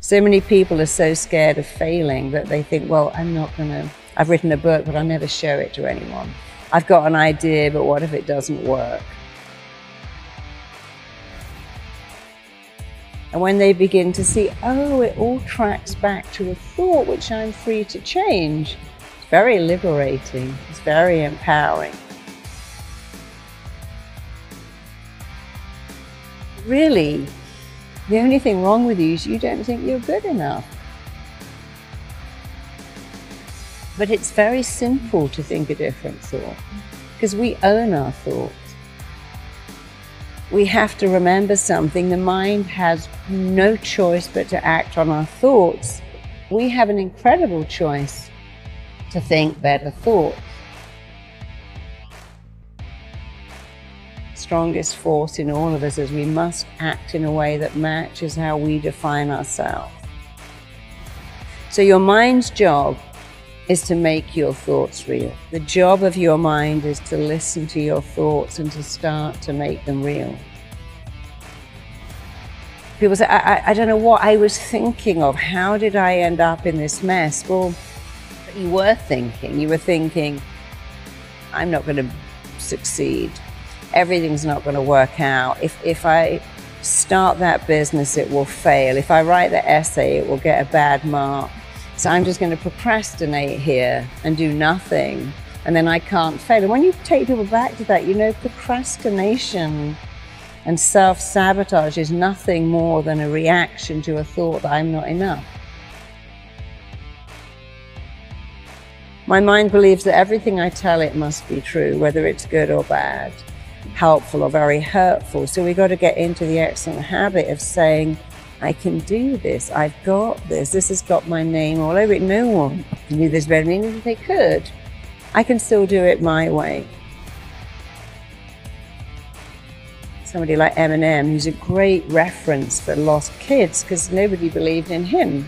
So many people are so scared of failing that they think, well, I've written a book, but I'll never show it to anyone. I've got an idea, but what if it doesn't work? And when they begin to see, oh, it all tracks back to a thought which I'm free to change, it's very liberating, it's very empowering. Really, the only thing wrong with you is you don't think you're good enough. But it's very simple to think a different thought, because we own our thoughts. We have to remember something. The mind has no choice but to act on our thoughts. We have an incredible choice to think better thoughts. Strongest force in all of us is we must act in a way that matches how we define ourselves. So your mind's job is to make your thoughts real. The job of your mind is to listen to your thoughts and to start to make them real. People say, I don't know what I was thinking of. How did I end up in this mess? Well, you were thinking, I'm not going to succeed. Everything's not going to work out. If I start that business, it will fail. If I write the essay, it will get a bad mark. So I'm just going to procrastinate here and do nothing, and then I can't fail. And when you take people back to that, you know, procrastination and self-sabotage is nothing more than a reaction to a thought that I'm not enough. My mind believes that everything I tell it must be true, whether it's good or bad, helpful or very hurtful. So we've got to get into the excellent habit of saying, I can do this, I've got this, this has got my name all over it. No one can do this better than me. If they could, I can still do it my way. Somebody like Eminem, who's a great reference for lost kids, because nobody believed in him.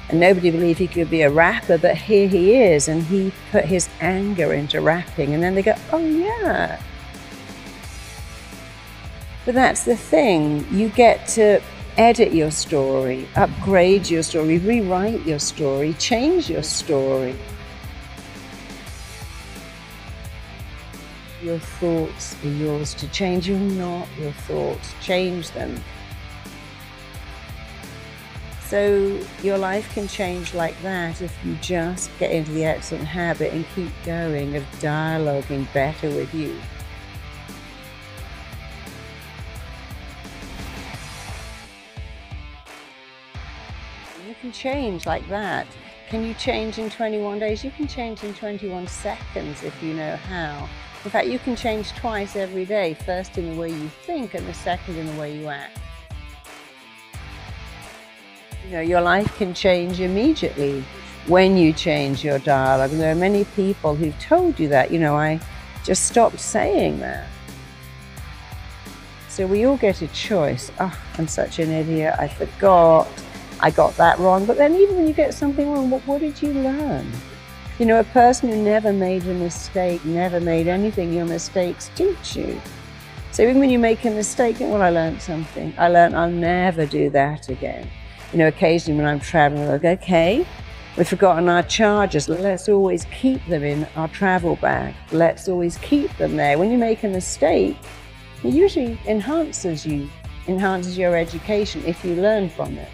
And nobody believed he could be a rapper, but here he is, and he put his anger into rapping, and then they go, oh yeah. But that's the thing, you get to edit your story, upgrade your story, rewrite your story, change your story. Your thoughts are yours to change. You're not your thoughts. Change them. So your life can change like that if you just get into the excellent habit and keep going of dialoguing better with you. You can change like that. Can you change in 21 days? You can change in 21 seconds if you know how. In fact, you can change twice every day, first in the way you think and the second in the way you act. You know, your life can change immediately when you change your dialogue. And there are many people who've told you that. You know, I just stopped saying that. So we all get a choice. Oh, I'm such an idiot, I forgot, I got that wrong. But then even when you get something wrong, what did you learn? You know, a person who never made a mistake, never made anything, your mistakes teach you. So even when you make a mistake, well, I learned something. I learned I'll never do that again. You know, occasionally when I'm traveling, I go, okay, we've forgotten our chargers. Let's always keep them in our travel bag. Let's always keep them there. When you make a mistake, it usually enhances your education if you learn from it.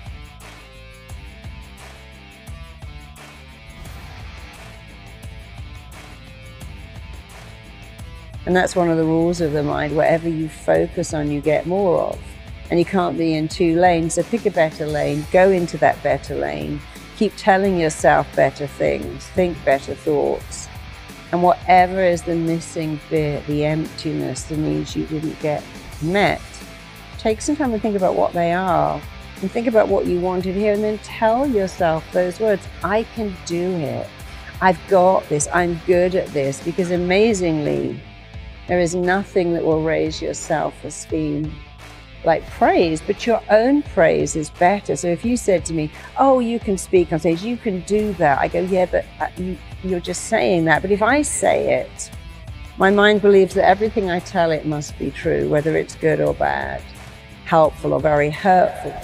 And that's one of the rules of the mind. Whatever you focus on, you get more of. And you can't be in two lanes, so pick a better lane, go into that better lane, keep telling yourself better things, think better thoughts. And whatever is the missing bit, the emptiness, the needs you didn't get met, take some time to think about what they are, and think about what you wanted here, and then tell yourself those words. I can do it. I've got this. I'm good at this. Because amazingly, there is nothing that will raise your self-esteem like praise, but your own praise is better. So if you said to me, oh, you can speak on stage, you can do that. I go, yeah, but you're just saying that. But if I say it, my mind believes that everything I tell it must be true, whether it's good or bad, helpful or very hurtful.